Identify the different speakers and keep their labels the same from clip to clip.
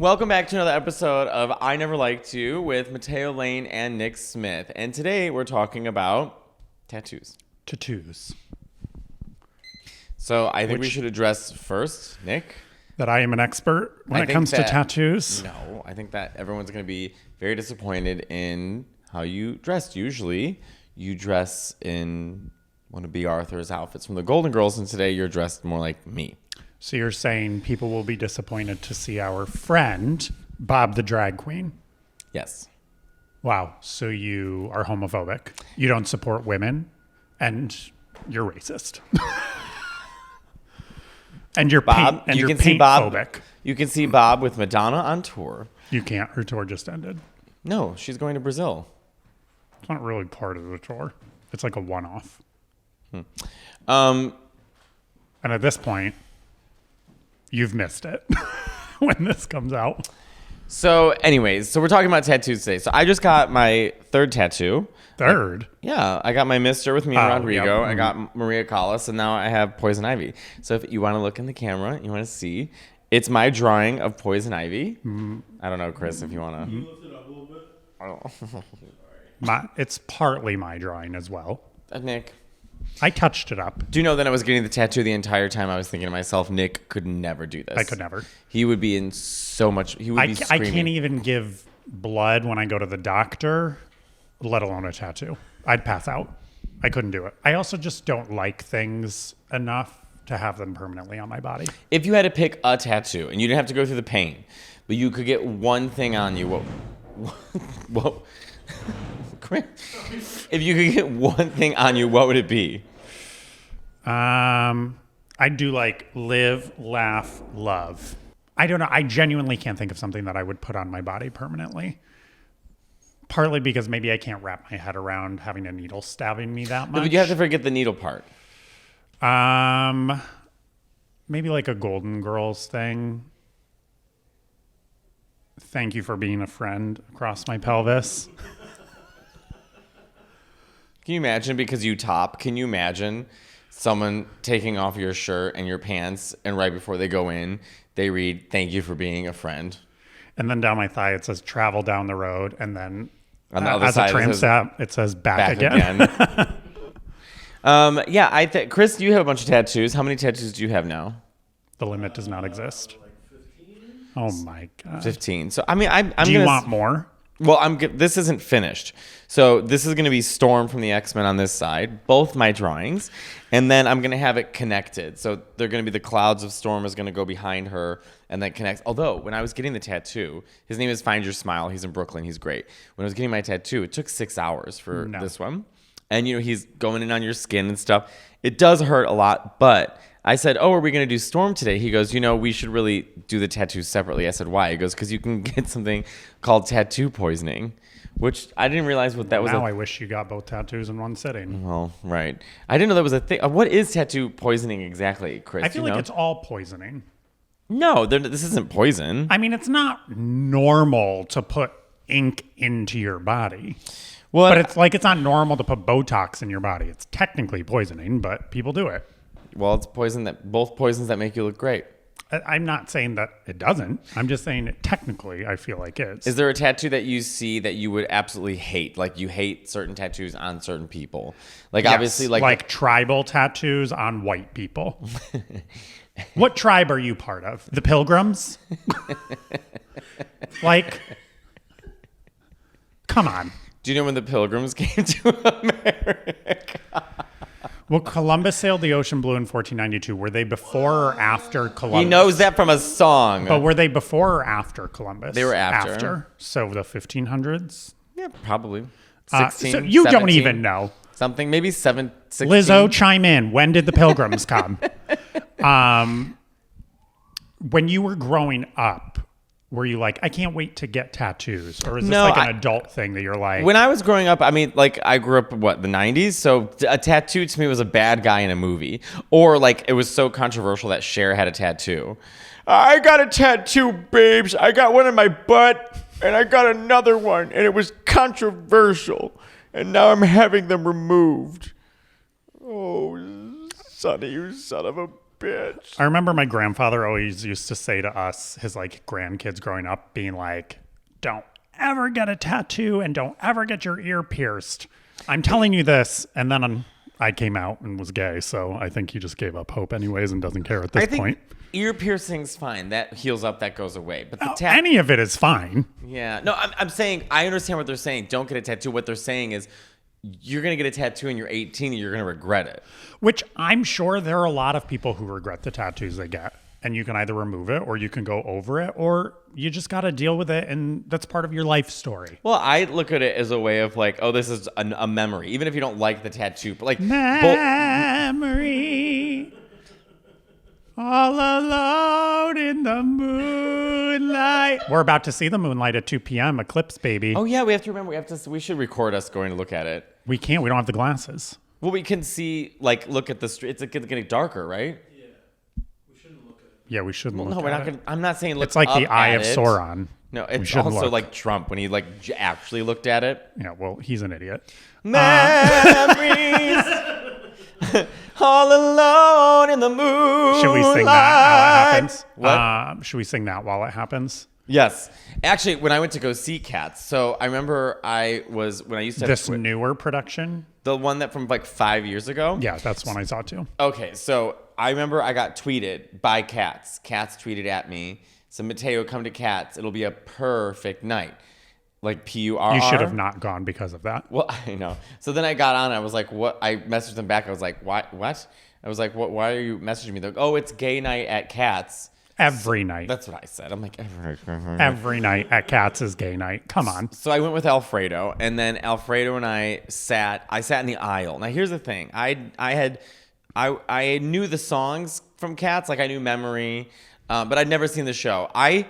Speaker 1: Welcome back to another episode of I Never Liked You with Matteo Lane and Nick Smith. And today we're talking about tattoos.
Speaker 2: Tattoos.
Speaker 1: So I think we should address first, Nick.
Speaker 2: That I am an expert when it comes to tattoos?
Speaker 1: No, I think that everyone's going to be very disappointed in how you dressed. Usually you dress in one of B. Arthur's outfits from the Golden Girls, and today you're dressed more like me.
Speaker 2: So you're saying people will be disappointed to see our friend, Bob the drag queen?
Speaker 1: Yes.
Speaker 2: Wow. So you are homophobic. You don't support women, and you're racist. And you're
Speaker 1: Bob,
Speaker 2: paint,
Speaker 1: you can
Speaker 2: paint
Speaker 1: see Bob.
Speaker 2: phobic.
Speaker 1: You can see Bob with Madonna on tour.
Speaker 2: You can't. Her tour just ended.
Speaker 1: No, she's going to Brazil.
Speaker 2: It's not really part of the tour. It's like a one-off.
Speaker 1: Um,
Speaker 2: And at this point, you've missed it when this comes out.
Speaker 1: So anyways, we're talking about tattoos today. So I just got my third tattoo.
Speaker 2: Third?
Speaker 1: Yeah, I got my Mister with me and Rodrigo.
Speaker 2: Yep.
Speaker 1: I got Maria Callas, and now I have Poison Ivy. So if you want to look in the camera, you want to see, it's my drawing of Poison Ivy. I don't know, Chris, if you want to.
Speaker 3: Can you lift it up a little bit?
Speaker 2: It's partly my drawing as well.
Speaker 1: Nick,
Speaker 2: I touched it up.
Speaker 1: do you know that I was getting the tattoo the entire time? I was thinking to myself, Nick could never do this.
Speaker 2: I could never.
Speaker 1: He would be in so much. He would be
Speaker 2: I
Speaker 1: screaming.
Speaker 2: can't even give blood when I go to the doctor, let alone a tattoo. I'd pass out. I couldn't do it. I also just don't like things enough to have them permanently on my body.
Speaker 1: If you had to pick a tattoo, and you didn't have to go through the pain, but you could get one thing on you, what if you could get one thing on you, what would it be?
Speaker 2: I'd do like live, laugh, love. I don't know. I genuinely can't think of something that I would put on my body permanently. Partly because maybe I can't wrap my head around having a needle stabbing me that much.
Speaker 1: No, but you have to forget the needle part.
Speaker 2: Maybe like a Golden Girls thing. Thank you for being a friend across my pelvis.
Speaker 1: Can you imagine, because you top, can you imagine someone taking off your shirt and your pants, and right before they go in, they read, "Thank you for being a friend."
Speaker 2: And then down my thigh, it says travel down the road. And then
Speaker 1: On the other
Speaker 2: as
Speaker 1: side,
Speaker 2: a tramp
Speaker 1: it says,
Speaker 2: stamp, it says back again.
Speaker 1: Yeah, Chris, you have a bunch of tattoos. How many tattoos do you have now?
Speaker 2: The limit does not exist.
Speaker 3: Like 15?
Speaker 2: Oh my God.
Speaker 1: 15. So, I mean, I'm
Speaker 2: Do you
Speaker 1: gonna
Speaker 2: want more?
Speaker 1: Well, this isn't finished. So this is going to be Storm from the X-Men on this side, both my drawings. And then I'm going to have it connected. So they're going to be the clouds of Storm is going to go behind her and then connect. Although when I was getting the tattoo, his name is Find Your Smile. He's in Brooklyn. He's great. When I was getting my tattoo, it took 6 hours for this one. And, he's going in on your skin and stuff. It does hurt a lot, but I said, "Oh, are we going to do Storm today?" He goes, "We should really do the tattoos separately." I said, "Why?" He goes, "Because you can get something called tattoo poisoning," which I didn't realize what that was.
Speaker 2: Now I wish you got both tattoos in one sitting.
Speaker 1: Well, right. I didn't know that was a thing. What is tattoo poisoning exactly, Chris?
Speaker 2: I feel like it's all poisoning.
Speaker 1: No, this isn't poison.
Speaker 2: I mean, it's not normal to put ink into your body.
Speaker 1: Well,
Speaker 2: But it's like it's not normal to put Botox in your body. It's technically poisoning, but people do it.
Speaker 1: Well, it's both poisons that make you look great.
Speaker 2: I'm not saying that it doesn't. I'm just saying it technically, I feel like it's.
Speaker 1: Is there a tattoo that you see that you would absolutely hate? Like you hate certain tattoos on certain people? Like
Speaker 2: Yes,
Speaker 1: obviously
Speaker 2: like tribal tattoos on white people. What tribe are you part of? The Pilgrims? Like, come on.
Speaker 1: Do you know when the Pilgrims came to America?
Speaker 2: Well, Columbus sailed the ocean blue in 1492. Were they before or after Columbus?
Speaker 1: He knows that from a song.
Speaker 2: But were they before or after Columbus?
Speaker 1: They were after.
Speaker 2: So the 1500s?
Speaker 1: Yeah, probably. 16,
Speaker 2: So you
Speaker 1: 17,
Speaker 2: don't even know.
Speaker 1: Something, maybe 16.
Speaker 2: Lizzo, chime in. When did the Pilgrims come? When you were growing up, were you like, I can't wait to get tattoos? Or is this like an adult thing that you're like?
Speaker 1: When I was growing up, I mean, like I grew up, the 90s? So a tattoo to me was a bad guy in a movie. Or like it was so controversial that Cher had a tattoo. "I got a tattoo, babes. I got one in my butt and I got another one. And it was controversial. And now I'm having them removed." Oh, Sonny, you son of a bitch.
Speaker 2: I remember my grandfather always used to say to us, his like grandkids growing up, being like, don't ever get a tattoo and don't ever get your ear pierced. I'm telling you this. And then I came out and was gay. So I think he just gave up hope anyways and doesn't care at this point.
Speaker 1: Ear piercing's fine. That heals up. That goes away. But the
Speaker 2: Any of it is fine.
Speaker 1: Yeah. No, I'm saying I understand what they're saying. Don't get a tattoo. What they're saying is you're going to get a tattoo and you're 18 and you're going to regret it.
Speaker 2: Which I'm sure there are a lot of people who regret the tattoos they get. And you can either remove it or you can go over it or you just got to deal with it. And that's part of your life story.
Speaker 1: Well, I look at it as a way of like, oh, this is a memory. Even if you don't like the tattoo. But like,
Speaker 2: memory. All alone in the moonlight. We're about to see the moonlight at 2 p.m. Eclipse, baby.
Speaker 1: Oh, yeah. We have to remember. We should record us going to look at it.
Speaker 2: We can't. We don't have the glasses.
Speaker 1: Well, we can see, like, look at the street. It's getting darker, right?
Speaker 3: Yeah. We shouldn't look at it.
Speaker 2: Yeah, we shouldn't.
Speaker 1: Well,
Speaker 2: look
Speaker 1: no, we're
Speaker 2: at
Speaker 1: not
Speaker 2: it.
Speaker 1: going to. I'm not saying look
Speaker 2: It's like
Speaker 1: up
Speaker 2: the Eye
Speaker 1: at
Speaker 2: of
Speaker 1: it.
Speaker 2: Sauron.
Speaker 1: No, it's
Speaker 2: shouldn't
Speaker 1: also
Speaker 2: look.
Speaker 1: like Trump when he like actually looked at it.
Speaker 2: Yeah, well, he's an idiot.
Speaker 1: Memories. All alone in the moon.
Speaker 2: Should we sing that while it happens?
Speaker 1: What?
Speaker 2: Should we sing that while it happens?
Speaker 1: Yes. Actually, when I went to go see Cats, so I remember when I used to have
Speaker 2: This newer production?
Speaker 1: the one that from like 5 years ago.
Speaker 2: Yeah, that's one I saw too.
Speaker 1: Okay, so I remember I got tweeted by Cats. Cats tweeted at me, so Matteo, come to Cats. It'll be a perfect night. Like Purr.
Speaker 2: You should have not gone because of that.
Speaker 1: Well, I know. So then I got on. I was like, "What?" I messaged them back. I was like, "What? What?" I was like, "What? Why are you messaging me?" They're like, "Oh, it's gay night at Cats."
Speaker 2: Every night.
Speaker 1: That's what I said. I'm like,
Speaker 2: Every night at Cats is gay night. Come on.
Speaker 1: So I went with Alfredo, and then Alfredo and I sat in the aisle. Now here's the thing: I knew the songs from Cats, like I knew Memory, but I'd never seen the show. I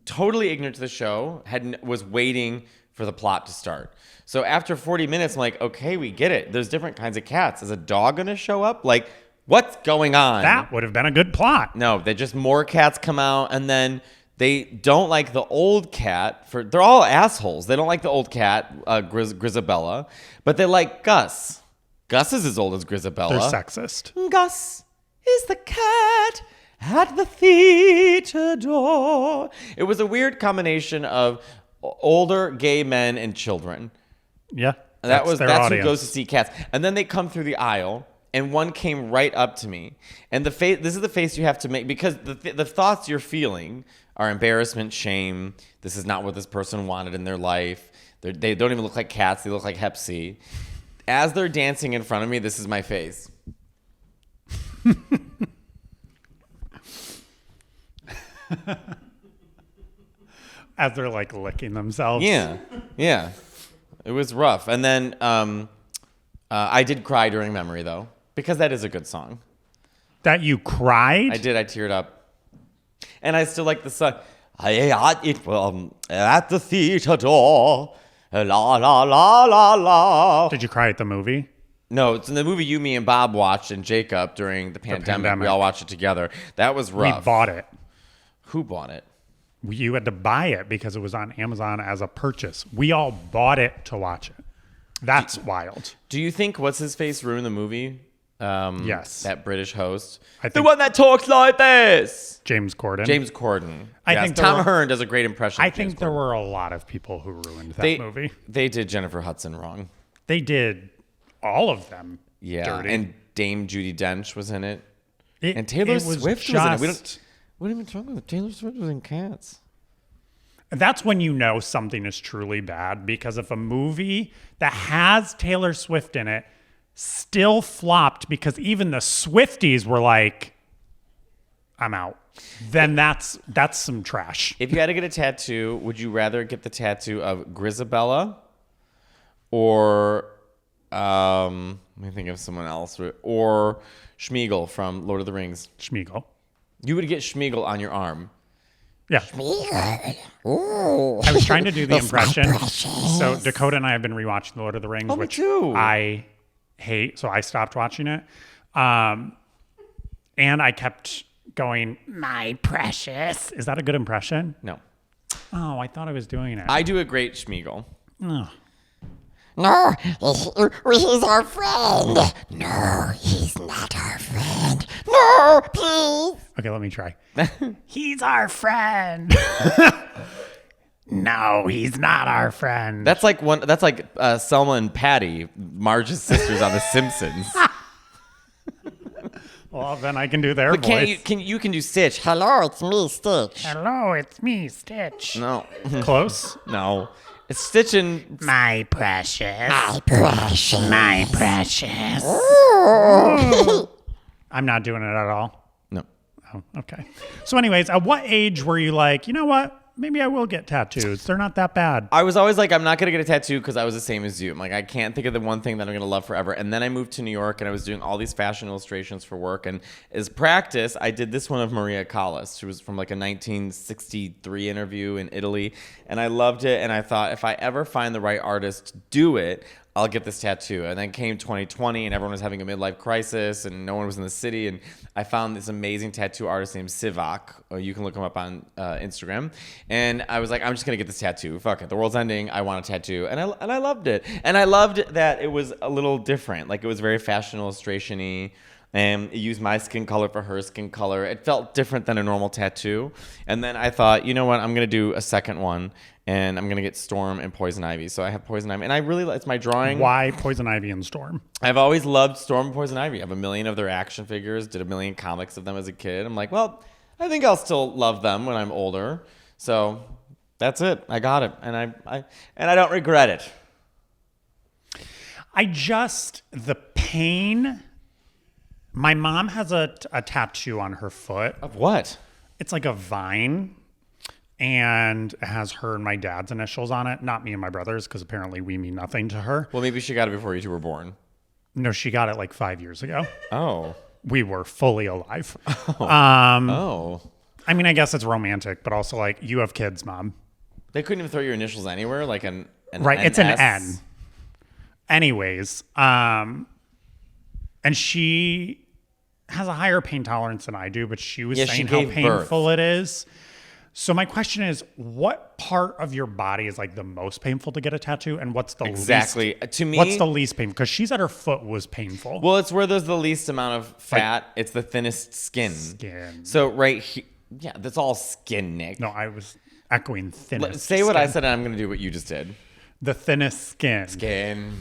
Speaker 1: totally ignorant to the show, was waiting for the plot to start. So after 40 minutes, I'm like, okay, we get it. There's different kinds of cats. Is a dog gonna show up? Like, what's going on?
Speaker 2: That would have been a good plot.
Speaker 1: No, they just more cats come out, and then they don't like the old cat. They're all assholes. They don't like the old cat, Grisabella, but they like Gus. Gus is as old as Grisabella.
Speaker 2: They're sexist.
Speaker 1: Gus is the cat at the theater door. It was a weird combination of older gay men and children.
Speaker 2: Yeah.
Speaker 1: That's
Speaker 2: their
Speaker 1: who
Speaker 2: audience.
Speaker 1: goes to see Cats. And then they come through the aisle, and one came right up to me. And the face, this is the face you have to make, because the thoughts you're feeling are embarrassment, shame. This is not what this person wanted in their life. They don't even look like cats. They look like Hep C. As they're dancing in front of me, this is my face.
Speaker 2: As they're like licking themselves.
Speaker 1: Yeah. It was rough. And then I did cry during Memory, though, because that is a good song.
Speaker 2: That you cried?
Speaker 1: I did. I teared up. And I still like the song. At the theater door. La, la, la, la, la.
Speaker 2: Did you cry at the movie?
Speaker 1: No, it's in the movie you, me, and Bob watched, and Jacob during the pandemic. We all watched it together. That was rough.
Speaker 2: We bought it.
Speaker 1: Who bought it?
Speaker 2: You had to buy it because it was on Amazon as a purchase. We all bought it to watch it. That's wild.
Speaker 1: Do you think What's-His-Face ruined the movie?
Speaker 2: Yes.
Speaker 1: That British host.
Speaker 2: I
Speaker 1: The
Speaker 2: think
Speaker 1: one that talks like this.
Speaker 2: James Corden.
Speaker 1: James Corden.
Speaker 2: I
Speaker 1: Yes,
Speaker 2: think there
Speaker 1: Tom
Speaker 2: were-
Speaker 1: Hearn does a great impression
Speaker 2: I
Speaker 1: of James
Speaker 2: think there
Speaker 1: Corden.
Speaker 2: were a lot of people who ruined that movie.
Speaker 1: They did Jennifer Hudson wrong.
Speaker 2: They did all of them
Speaker 1: Yeah.
Speaker 2: dirty.
Speaker 1: And Dame Judi Dench was in it.
Speaker 2: It-
Speaker 1: And Taylor
Speaker 2: it was
Speaker 1: Swift was in it.
Speaker 2: just-
Speaker 1: What are you even talking about? Taylor Swift was in Cats.
Speaker 2: That's when you know something is truly bad, because if a movie that has Taylor Swift in it still flopped because even the Swifties were like, I'm out, then that's some trash.
Speaker 1: If you had to get a tattoo, would you rather get the tattoo of Grisabella or let me think of someone else, or Schmeagol from Lord of the Rings?
Speaker 2: Schmeagol.
Speaker 1: You would get Schmeagol on your arm.
Speaker 2: Yeah. I was trying to do the impression. So Dakota and I have been rewatching The Lord of the Rings,
Speaker 1: Oh, me
Speaker 2: which
Speaker 1: too.
Speaker 2: I hate. So I stopped watching it. And I kept going, my precious. Is that a good impression?
Speaker 1: No.
Speaker 2: Oh, I thought I was doing it.
Speaker 1: I do a great Schmeagol.
Speaker 2: Oh.
Speaker 4: No, he's our friend. No, he's not our friend. No, No, please.
Speaker 2: Okay, let me try. He's our friend. No, he's not our friend.
Speaker 1: That's like Selma and Patty, Marge's sisters on The Simpsons.
Speaker 2: Well, then I can do their
Speaker 1: But
Speaker 2: voice.
Speaker 1: you can do Stitch?
Speaker 4: Hello, it's me, Stitch.
Speaker 2: Hello, it's me, Stitch.
Speaker 1: No,
Speaker 2: Close.
Speaker 1: no. It's Stitch and
Speaker 2: My precious.
Speaker 4: My precious.
Speaker 2: My precious. I'm not doing it at all.
Speaker 1: no.
Speaker 2: Oh, okay. So anyways, at what age were you like, you know what? Maybe I will get tattoos. They're not that bad.
Speaker 1: I was always like, I'm not going to get a tattoo because I was the same as you. I'm like, I can't think of the one thing that I'm going to love forever. And then I moved to New York and I was doing all these fashion illustrations for work. And as practice, I did this one of Maria Callas. She was from like a 1963 interview in Italy. And I loved it. And I thought, if I ever find the right artist to do it, I'll get this tattoo. And then came 2020 and everyone was having a midlife crisis and no one was in the city. And I found this amazing tattoo artist named Sivak. You can look him up on Instagram. And I was like, I'm just going to get this tattoo. Fuck it. The world's ending. I want a tattoo. And I loved it. And I loved that it was a little different. Like it was very fashion illustration-y. And it used my skin color for her skin color. It felt different than a normal tattoo. And then I thought, you know what? I'm going to do a second one. And I'm going to get Storm and Poison Ivy. So I have Poison Ivy. And I really, it's my drawing.
Speaker 2: Why Poison Ivy and Storm?
Speaker 1: I've always loved Storm and Poison Ivy. I have a million of their action figures, did a million comics of them as a kid. I'm like, well, I think I'll still love them when I'm older. So that's it. I got it. And I don't regret it.
Speaker 2: The pain. My mom has a tattoo on her foot.
Speaker 1: Of what?
Speaker 2: It's like a vine. And it has her and my dad's initials on it. Not me and my brother's, because apparently we mean nothing to her.
Speaker 1: Well, maybe she got it before you two were born.
Speaker 2: No, she got it like 5 years ago.
Speaker 1: Oh.
Speaker 2: We were fully alive.
Speaker 1: Oh.
Speaker 2: I mean, I guess it's romantic, but also like, you have kids, Mom.
Speaker 1: They couldn't even throw your initials anywhere? Like an
Speaker 2: Right, it's an
Speaker 1: NS?
Speaker 2: N. Anyways, and she has a higher pain tolerance than I do, but she was
Speaker 1: Yeah, she
Speaker 2: saying how
Speaker 1: gave
Speaker 2: painful
Speaker 1: birth.
Speaker 2: it is. So my question is, what part of your body is like the most painful to get a tattoo, and what's the
Speaker 1: Exactly.
Speaker 2: least?
Speaker 1: To me,
Speaker 2: What's the least painful? Because she said her foot was painful.
Speaker 1: well, it's where there's the least amount of fat. It's the thinnest skin.
Speaker 2: Skin.
Speaker 1: So right here, yeah, that's all skin, Nick.
Speaker 2: No, I was echoing thinnest.
Speaker 1: Say what
Speaker 2: skin.
Speaker 1: I said, and I'm going to do what you just did.
Speaker 2: The thinnest skin.
Speaker 1: Skin.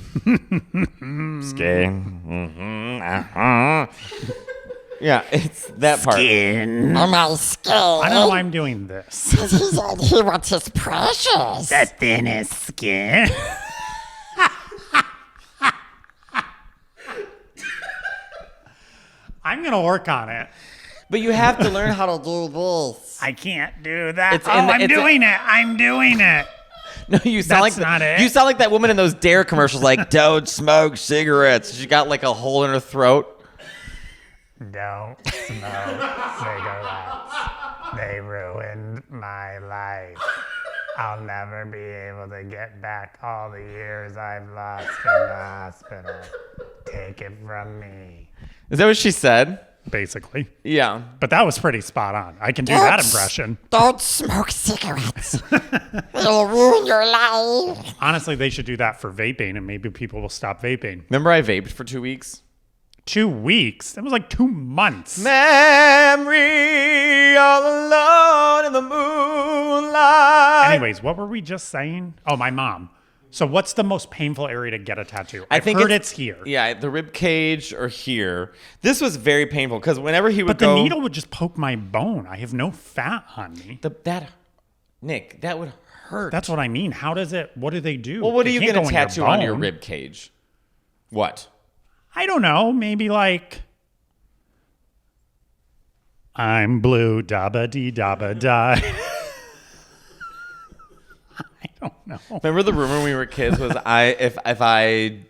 Speaker 1: Skin. Uh-huh. Yeah, it's that part.
Speaker 4: Oh, my skin.
Speaker 2: I don't know why I'm doing this.
Speaker 4: He said he wants his precious.
Speaker 2: The thinnest skin. I'm gonna work on it.
Speaker 1: But you have to learn how
Speaker 4: How
Speaker 1: to.
Speaker 4: to do this.
Speaker 2: I can't do that.
Speaker 1: It's in the-
Speaker 2: I'm
Speaker 1: it's a-
Speaker 2: doing it. I'm doing it.
Speaker 1: No, you sound
Speaker 2: That's
Speaker 1: like
Speaker 2: not it.
Speaker 1: You sound like that woman in those Dare commercials, like "Don't smoke cigarettes." She got like a hole in her throat.
Speaker 2: Don't smoke cigarettes. They ruined my life. I'll never be able to get back all the years I've lost in the hospital. Take it from me.
Speaker 1: Is that what she said?
Speaker 2: Basically.
Speaker 1: Yeah.
Speaker 2: But that was pretty spot on. I can do that impression.
Speaker 4: Don't smoke cigarettes. It'll ruin your life.
Speaker 2: Honestly, they should do that for vaping, and maybe people will stop vaping.
Speaker 1: Remember, I vaped for 2 weeks.
Speaker 2: 2 weeks? That was like 2 months.
Speaker 1: Memory all alone in the moonlight.
Speaker 2: Anyways, what were we just saying? Oh, my mom. So what's the most painful area to get a tattoo?
Speaker 1: I think
Speaker 2: heard it's here.
Speaker 1: Yeah, the rib cage or here. This was very painful because whenever he would
Speaker 2: But the
Speaker 1: go,
Speaker 2: needle would just poke my bone. I have no fat on me.
Speaker 1: Nick, that would hurt.
Speaker 2: That's what I mean. How does it? What do they do?
Speaker 1: Well, what are
Speaker 2: They
Speaker 1: you
Speaker 2: can't
Speaker 1: going to
Speaker 2: go in
Speaker 1: tattoo on your
Speaker 2: bone.
Speaker 1: rib cage? What?
Speaker 2: I don't know. Maybe like I'm blue, dabba dee dabba die. I don't know.
Speaker 1: Remember the rumor when we were kids was I'm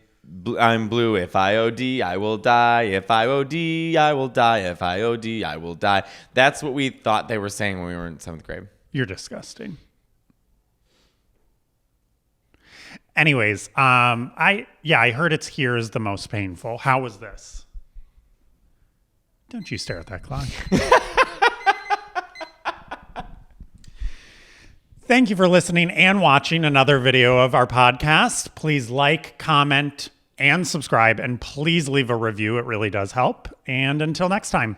Speaker 1: blue. If I OD, I will die. If I OD, I will die. If I OD, I will die. That's what we thought they were saying when we were in 7th grade.
Speaker 2: You're disgusting. Anyways, I heard it's here is the most painful. How was this? Don't you stare at that clock. Thank you for listening and watching another video of our podcast. Please like, comment, and subscribe, and please leave a review. It really does help. And until next time.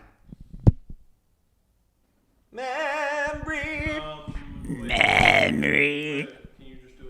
Speaker 1: Memory.
Speaker 2: Memory.